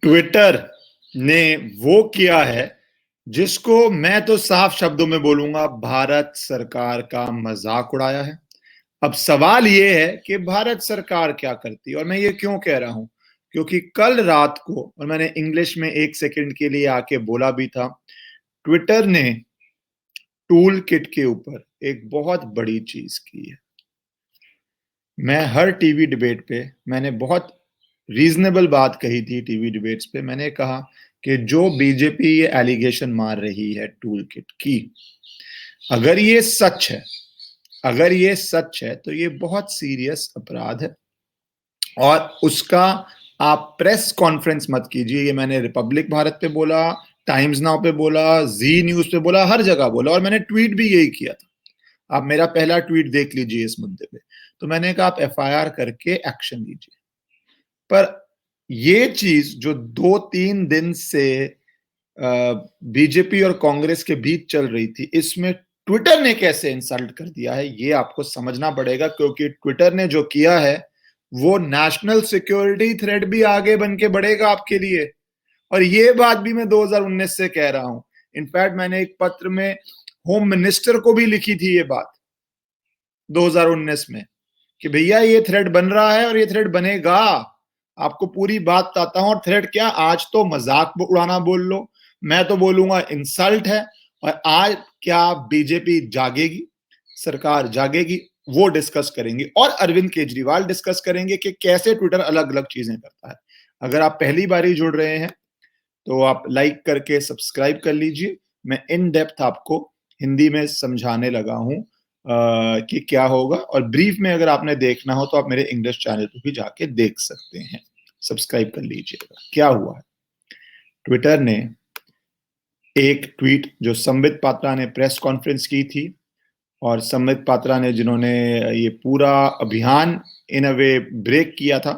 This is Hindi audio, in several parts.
ट्विटर ने वो किया है जिसको मैं तो साफ शब्दों में बोलूंगा, भारत सरकार का मजाक उड़ाया है। अब सवाल ये है कि भारत सरकार क्या करती है, और मैं ये क्यों कह रहा हूं, क्योंकि कल रात को, और मैंने इंग्लिश में एक सेकंड के लिए आके बोला भी था, ट्विटर ने टूल किट के ऊपर एक बहुत बड़ी चीज की है। मैं हर टीवी डिबेट पे मैंने बहुत रीजनेबल बात कही थी। टीवी डिबेट्स पे मैंने कहा कि जो बीजेपी ये एलिगेशन मार रही है टूल किट की, अगर ये सच है, अगर ये सच है तो ये बहुत सीरियस अपराध है, और उसका आप प्रेस कॉन्फ्रेंस मत कीजिए। ये मैंने रिपब्लिक भारत पे बोला, टाइम्स नाउ पे बोला, जी न्यूज पे बोला, हर जगह बोला, और मैंने ट्वीट भी यही किया था। आप मेरा पहला ट्वीट देख लीजिए इस मुद्दे पे। तो मैंने कहा आप एफआईआर करके एक्शन लीजिए। पर ये चीज जो 2-3 दिन से बीजेपी और कांग्रेस के बीच चल रही थी, इसमें ट्विटर ने कैसे इंसल्ट कर दिया है ये आपको समझना पड़ेगा, क्योंकि ट्विटर ने जो किया है वो नेशनल सिक्योरिटी थ्रेट भी आगे बन के बढ़ेगा आपके लिए। और ये बात भी मैं 2019 से कह रहा हूं। इनफैक्ट मैंने एक पत्र में होम मिनिस्टर को भी लिखी थी ये बात 2019 में, कि भैया ये थ्रेट बन रहा है और ये थ्रेट बनेगा। आपको पूरी बात बताता हूं। और थ्रेट क्या, आज तो मजाक उड़ाना बोल लो, मैं तो बोलूंगा इंसल्ट है। और आज क्या बीजेपी जागेगी, सरकार जागेगी, वो डिस्कस करेंगे, और अरविंद केजरीवाल डिस्कस करेंगे कि कैसे ट्विटर अलग अलग चीजें करता है। अगर आप पहली बार जुड़ रहे हैं तो आप लाइक करके सब्सक्राइब कर लीजिए। मैं इन डेप्थ आपको हिंदी में समझाने लगा हूं कि क्या होगा, और ब्रीफ में अगर आपने देखना हो तो आप मेरे इंग्लिश चैनल पर भी जाके देख सकते हैं। सब्सक्राइब कर लीजिएगा। क्या हुआ है, ट्विटर ने एक ट्वीट, जो संबित पात्रा ने प्रेस कॉन्फ्रेंस की थी, और संबित पात्रा ने जिन्होंने ये पूरा अभियान इन अ वे ब्रेक किया था,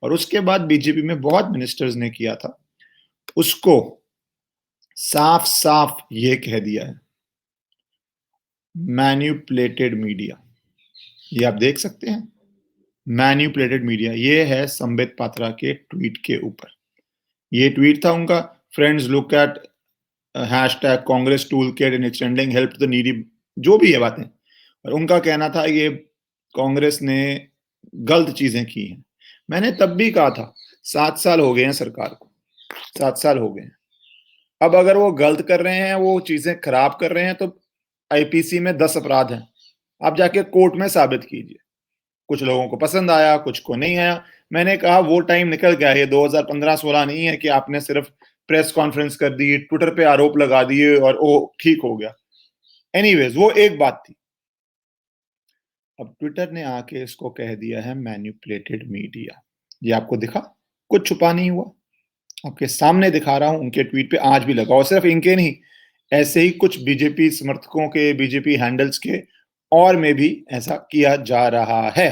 और उसके बाद बीजेपी में बहुत मिनिस्टर्स ने किया था, उसको साफ साफ ये कह दिया है मैन्युपुलेटेड मीडिया। ये आप देख सकते हैं, मैन्युपुलेटेड मीडिया। ये है संबित पात्रा के ट्वीट के ऊपर। ये ट्वीट था उनका, friends look at hashtag Congress toolkit in extending help to the needy, जो भी है बातें। और उनका कहना था ये कांग्रेस ने गलत चीजें की हैं। मैंने तब भी कहा था 7 साल हो गए हैं सरकार को, 7 साल हो गए हैं। अब अगर वो गलत कर रहे हैं, वो चीजें खराब कर रहे हैं, तो आईपीसी में 10 अपराध हैं। आप जाके कोर्ट में साबित कीजिए। कुछ लोगों को पसंद आया, कुछ को नहीं आया। मैंने कहा वो टाइम निकल गया। ये 2015-16 नहीं है कि आपने सिर्फ प्रेस कॉन्फ्रेंस कर दी, ट्विटर पे आरोप लगा दिए और वो ठीक हो गया। एनीवेज, वो एक बात थी। अब ट्विटर ने आके इसको कह दिया है मैन्युपुलेटेड मीडिया। ये आपको दिखा, कुछ छुपा नहीं हुआ, आपके सामने दिखा रहा हूं। उनके ट्वीट पे आज भी लगा, और सिर्फ इनके नहीं, ऐसे ही कुछ बीजेपी समर्थकों के, बीजेपी हैंडल्स के और में भी ऐसा किया जा रहा है।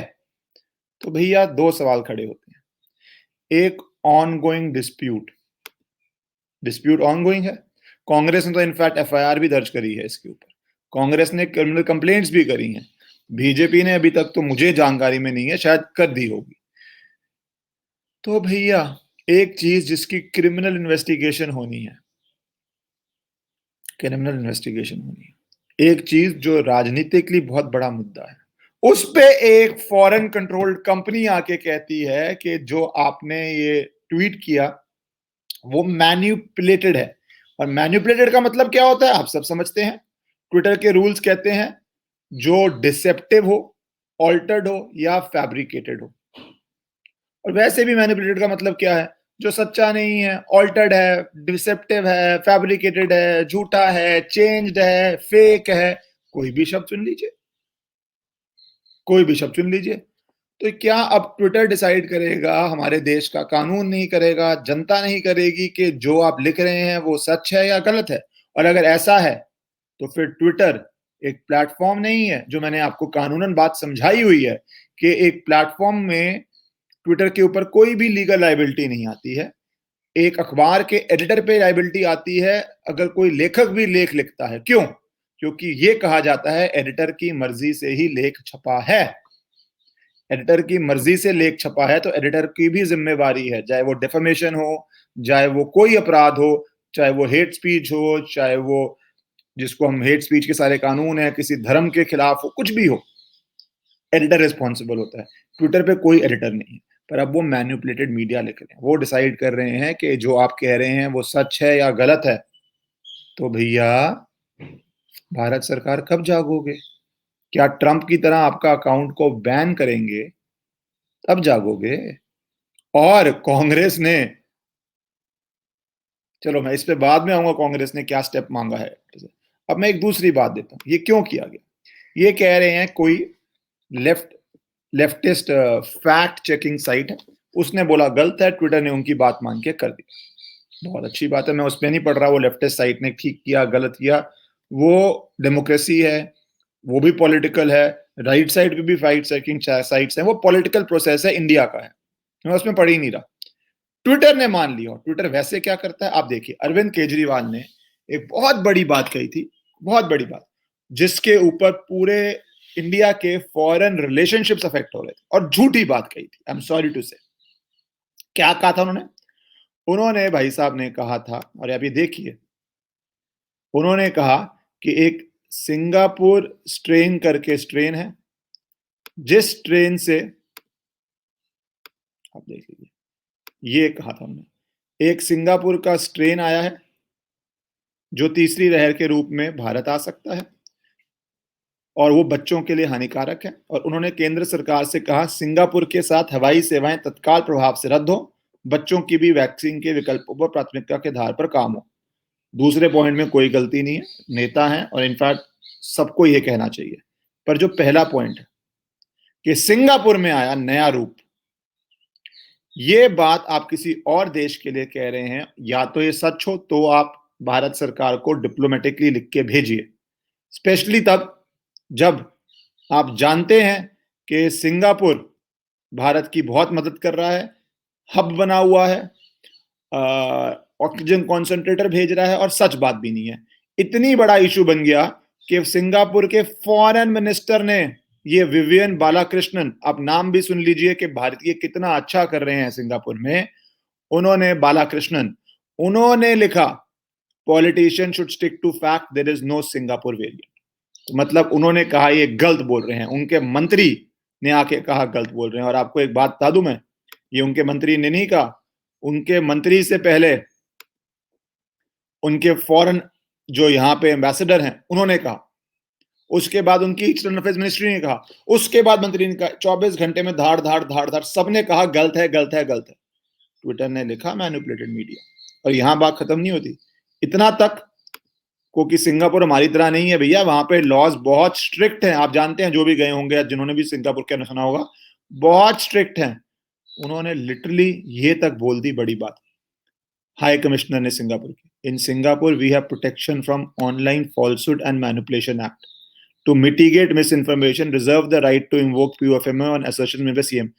तो भैया दो सवाल खड़े होते हैं। एक, ऑनगोइंग डिस्प्यूट, डिस्प्यूट ऑनगोइंग है। कांग्रेस ने तो इनफैक्ट एफआईआर भी दर्ज करी है इसके ऊपर, कांग्रेस ने क्रिमिनल कंप्लेंट्स भी करी हैं। बीजेपी ने अभी तक तो मुझे जानकारी में नहीं है, शायद कर दी होगी। तो भैया एक चीज जिसकी क्रिमिनल इन्वेस्टिगेशन होनी है, क्रिमिनल इन्वेस्टिगेशन होनी है, एक चीज जो राजनीतिकली बहुत बड़ा मुद्दा है, उस पे एक फॉरेन कंट्रोल्ड कंपनी आके कहती है कि जो आपने ये ट्वीट किया वो मैन्युपुलेटेड है। और मैन्युपुलेटेड का मतलब क्या होता है आप सब समझते हैं। ट्विटर के रूल्स कहते हैं जो डिसेप्टिव हो, ऑल्टर्ड हो या फैब्रिकेटेड हो। और वैसे भी मैनिपुलेटेड का मतलब क्या है, जो सच्चा नहीं है, ऑल्टर्ड है, डिसेप्टिव है, फैब्रिकेटेड है, झूठा है, चेंज्ड है, फेक है। कोई भी शब्द चुन लीजिए, कोई भी शब्द चुन लीजिए। तो क्या अब ट्विटर डिसाइड करेगा, हमारे देश का कानून नहीं करेगा, जनता नहीं करेगी कि जो आप लिख रहे हैं वो सच है या गलत है? और अगर ऐसा है तो फिर ट्विटर एक प्लेटफॉर्म नहीं है। जो मैंने आपको कानूनन बात समझाई हुई है कि एक प्लेटफॉर्म में ट्विटर के ऊपर कोई भी लीगल लाइबिलिटी नहीं आती है। एक अखबार के एडिटर पे लाइबिलिटी आती है अगर कोई लेखक भी लेख लिखता है। क्यों? क्योंकि ये कहा जाता है एडिटर की मर्जी से ही लेख छपा है। एडिटर की मर्जी से लेख छपा है तो एडिटर की भी जिम्मेवारी है, चाहे वो डेफेमेशन हो, चाहे वो कोई अपराध हो, चाहे वो हेट स्पीच हो, चाहे वो जिसको हम हेट स्पीच के सारे कानून है, किसी धर्म के खिलाफ हो, कुछ भी हो, एडिटर रिस्पॉन्सिबल होता है। ट्विटर पे कोई एडिटर नहीं है, पर अब वो मैनिपुलेटेड मीडिया लिख रहे हैं, वो डिसाइड कर रहे हैं कि जो आप कह रहे हैं वो सच है या गलत है। तो भैया भारत सरकार कब जागोगे? क्या ट्रंप की तरह आपका अकाउंट को बैन करेंगे तब जागोगे? और कांग्रेस ने, चलो मैं इस पे बाद में आऊंगा, कांग्रेस ने क्या स्टेप मांगा है। अब मैं एक दूसरी बात देता हूं, ये क्यों किया गया। ये कह रहे हैं कोई लेफ्टिस्ट फैक्ट चेकिंग साइट है, उसने बोला गलत है, ट्विटर ने उनकी बात मान के कर दिया। बहुत अच्छी बात है, मैं उस पर नहीं पढ़ रहा वो लेफ्टिस्ट साइट ने ठीक किया गलत किया, वो डेमोक्रेसी है, वो भी पॉलिटिकल है, राइट साइड पे भी फैक्ट चेकिंग साइट्स हैं, वो पॉलिटिकल प्रोसेस है, इंडिया का है, मैं उसमें पढ़ ही नहीं रहा। ट्विटर ने मान लिया। ट्विटर वैसे क्या करता है आप देखिए, अरविंद केजरीवाल ने एक बहुत बड़ी बात कही थी, बहुत बड़ी बात, जिसके ऊपर पूरे इंडिया के फॉरेन रिलेशनशिप्स अफेक्ट हो रहे थे, और झूठी बात कही थी। आई एम सॉरी टू से। क्या कहा था उन्होंने? उन्होंने, भाई साहब ने कहा था, और अभी देखिए, उन्होंने कहा कि एक सिंगापुर स्ट्रेन करके स्ट्रेन है, जिस स्ट्रेन से, आप देख लीजिए, ये कहा था उन्होंने, एक सिंगापुर का स्ट्रेन आया है जो तीसरी लहर के रूप में भारत आ सकता है और वो बच्चों के लिए हानिकारक है। और उन्होंने केंद्र सरकार से कहा सिंगापुर के साथ हवाई सेवाएं तत्काल प्रभाव से रद्द हो, बच्चों की भी वैक्सीन के विकल्पों पर प्राथमिकता के आधार पर काम हो। दूसरे पॉइंट में कोई गलती नहीं है, नेता है और इनफैक्ट सबको ये कहना चाहिए। पर जो पहला पॉइंट है कि सिंगापुर में आया नया रूप, ये बात आप किसी और देश के लिए कह रहे हैं, या तो ये सच हो तो आप भारत सरकार को डिप्लोमेटिकली लिख के भेजिए, स्पेशली तब जब आप जानते हैं कि सिंगापुर भारत की बहुत मदद कर रहा है, हब बना हुआ है, ऑक्सीजन कॉन्सेंट्रेटर भेज रहा है, और सच बात भी नहीं है। इतनी बड़ा इशू बन गया कि सिंगापुर के फॉरेन मिनिस्टर ने, ये विवियन बालाकृष्णन, आप नाम भी सुन लीजिए कि भारतीय कितना अच्छा कर रहे हैं सिंगापुर में, उन्होंने, बालाकृष्णन, उन्होंने लिखा politician should stick to fact, there is no Singapore variant. मतलब उन्होंने कहा ये गलत बोल रहे हैं, उनके मंत्री ने आके कहा गलत बोल रहे हैं। और आपको एक बात बता दूं मैं, ये उनके मंत्री ने नहीं कहा, उनके मंत्री से पहले उनके फॉरेन जो यहाँ पे एम्बेसडर हैं उन्होंने कहा, उसके बाद उनकी एक्सटर्नल अफेयर्स मिनिस्ट्री ने कहा, उसके बाद मंत्री ने कहा, 24 घंटे में धाड़ धाड़ धाड़ धाड़ सबने कहा गलत है गलत है गलत है। ट्विटर ने लिखा मैनिपुलेटेड मीडिया, और यहां बात खत्म नहीं होती। इतना तक को कि सिंगापुर हमारी तरह नहीं है भैया, वहां पे लॉज बहुत स्ट्रिक्ट हैं, आप जानते हैं जो भी गए होंगे, जिन्होंने भी सिंगापुर का सुना होगा, बहुत स्ट्रिक्ट हैं। उन्होंने लिटरली ये तक बोल दी, बड़ी बात, हाई कमिश्नर ने सिंगापुर की, in Singapore we have protection from online falsehood and manipulation act to mitigate misinformation, reserve the right to invoke POFMA on assertion में CM,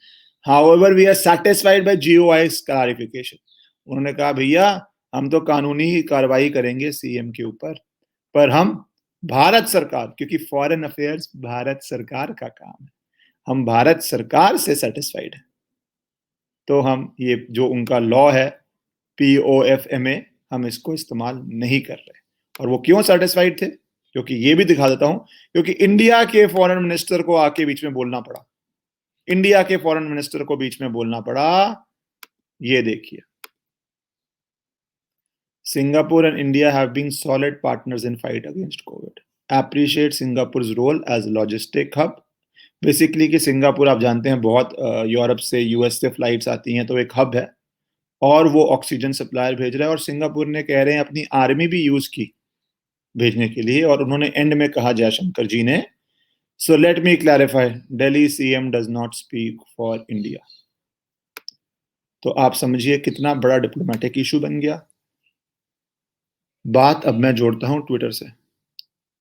however we are satisfied by GOI's clarification. उन्होंने कहा भैया हम तो कानूनी कार्रवाई करेंगे सीएम के ऊपर, पर हम भारत सरकार, क्योंकि फॉरेन अफेयर्स भारत सरकार का काम है, हम भारत सरकार से सेटिस्फाइड है, तो हम ये जो उनका लॉ है पीओएफएमए, हम इसको इस्तेमाल नहीं कर रहे। और वो क्यों सेटिस्फाइड थे? क्योंकि ये भी दिखा देता हूं, क्योंकि इंडिया के फॉरेन मिनिस्टर को आके बीच में बोलना पड़ा, इंडिया के फॉरेन मिनिस्टर को बीच में बोलना पड़ा। ये देखिए, Singapore and India have been solid partners in fight against COVID. Appreciate Singapore's role as logistic hub. Basically कि सिंगापुर आप जानते हैं बहुत यूरोप से, यूएस से फ्लाइट्स आती हैं, तो एक हब है और वो ऑक्सीजन सप्लायर भेज रहा है। और सिंगापुर ने कह रहे हैं अपनी आर्मी भी यूज की भेजने के लिए। और उन्होंने एंड में कहा जयशंकर जी ने, so let me clarify, Delhi CM does not speak for India. तो आप समझिए कितना बड़ा डिप्लोमेटिक इशू बन गया। बात अब मैं जोड़ता हूं ट्विटर से।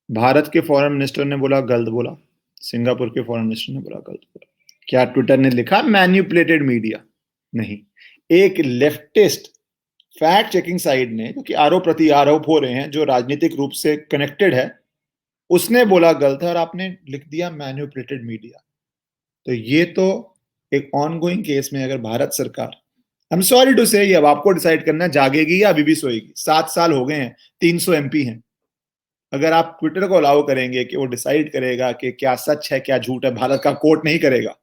भारत के फॉरेन मिनिस्टर ने बोला गलत बोला, सिंगापुर के फॉरेन मिनिस्टर ने बोला गलत बोला। क्या ट्विटर ने लिखा मैन्युपुलेटेड मीडिया? नहीं, एक लेफ्टिस्ट फैक्ट चेकिंग साइट ने, जो कि आरोप प्रति आरोप हो रहे हैं, जो राजनीतिक रूप से कनेक्टेड है, उसने बोला गलत है और आपने लिख दिया मैन्युपुलेटेड मीडिया। तो ये तो एक ऑनगोइंग केस में अगर भारत सरकार, आई एम सॉरी टू से, अब आपको डिसाइड करना है जागेगी या अभी भी सोएगी। 7 साल हो गए हैं, 300 एमपी हैं। अगर आप ट्विटर को अलाउ करेंगे कि वो डिसाइड करेगा कि क्या सच है क्या झूठ है, भारत का कोर्ट नहीं करेगा,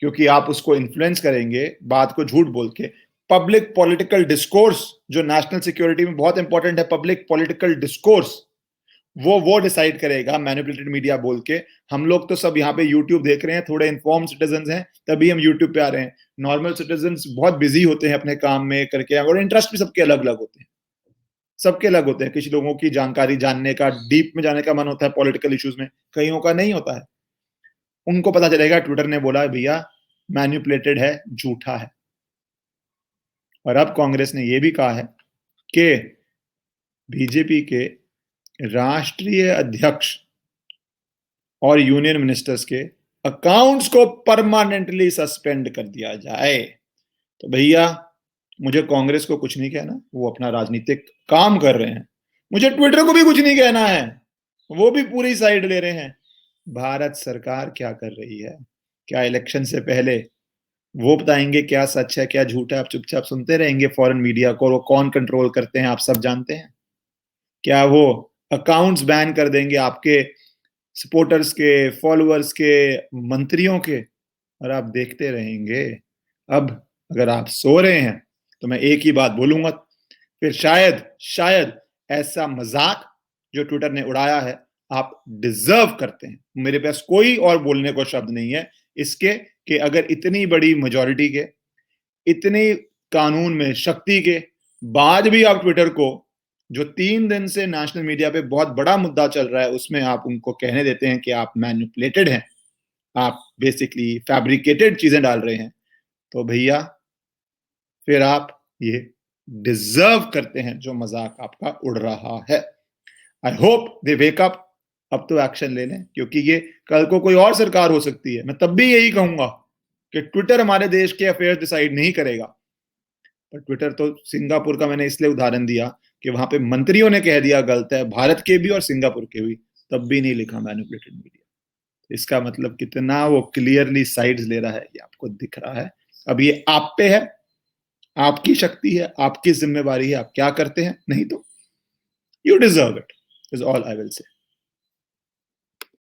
क्योंकि आप उसको इन्फ्लुएंस करेंगे बात को झूठ बोल के। पब्लिक पॉलिटिकल डिस्कोर्स जो नेशनल सिक्योरिटी में बहुत इंपॉर्टेंट है, पब्लिक पॉलिटिकल डिस्कोर्स, वो डिसाइड करेगा मैनिपुलेटेड मीडिया बोल के। हम लोग तो सब यहाँ पे यूट्यूब देख रहे हैं, थोड़े इन्फॉर्म सिटीजन हैं तभी हम यूट्यूब पे आ रहे हैं। नॉर्मल सिटीजन बहुत बिजी होते हैं अपने काम में करके, और इंटरेस्ट भी सबके अलग अलग होते हैं, सबके अलग होते हैं। किसी लोगों की जानकारी जानने का, डीप में जाने का मन होता है पॉलिटिकल इश्यूज में, कईयों का नहीं होता है। उनको पता चलेगा ट्विटर ने बोला भैया मैनिपुलेटेड है, झूठा है। और अब कांग्रेस ने यह भी कहा है कि बीजेपी के राष्ट्रीय अध्यक्ष और यूनियन मिनिस्टर्स के अकाउंट्स को परमानेंटली सस्पेंड कर दिया जाए। तो भैया मुझे कांग्रेस को कुछ नहीं कहना, वो अपना राजनीतिक काम कर रहे हैं। मुझे ट्विटर को भी कुछ नहीं कहना है, वो भी पूरी साइड ले रहे हैं। भारत सरकार क्या कर रही है? क्या इलेक्शन से पहले वो बताएंगे क्या सच है क्या झूठ है? आप चुपचाप सुनते रहेंगे फॉरेन मीडिया को? वो कौन कंट्रोल करते हैं आप सब जानते हैं। क्या वो अकाउंट्स बैन कर देंगे आपके सपोर्टर्स के, फॉलोअर्स के, मंत्रियों के, और आप देखते रहेंगे? अब अगर आप सो रहे हैं तो मैं एक ही बात बोलूंगा, फिर शायद शायद ऐसा मजाक जो ट्विटर ने उड़ाया है आप डिजर्व करते हैं। मेरे पास कोई और बोलने को शब्द नहीं है इसके, कि अगर इतनी बड़ी मेजॉरिटी के, इतनी कानून में शक्ति के बाद भी आप ट्विटर को, जो 3 दिन से नेशनल मीडिया पे बहुत बड़ा मुद्दा चल रहा है, उसमें आप उनको कहने देते हैं कि आप मैनिपुलेटेड हैं, आप बेसिकली फैब्रिकेटेड चीजें डाल रहे हैं, तो भैया फिर आप ये डिजर्व करते हैं जो मजाक आपका उड़ रहा है। I hope they wake up, अब तो एक्शन ले लें, क्योंकि ये कल को कोई और सरकार हो सकती है। मैं तब भी यही कहूंगा कि ट्विटर हमारे देश के अफेयर्स डिसाइड नहीं करेगा। पर ट्विटर तो, सिंगापुर का मैंने इसलिए उदाहरण दिया कि वहां पे मंत्रियों ने कह दिया गलत है, भारत के भी और सिंगापुर के भी, तब भी नहीं लिखा मैनिपुलेटेड मीडिया। इसका मतलब कितना वो क्लियरली साइड्स ले रहा है ये आपको दिख रहा है। अब ये आप पे है, आपकी शक्ति है, आपकी जिम्मेवारी है, आप क्या करते हैं। नहीं तो you deserve it, is all I will say.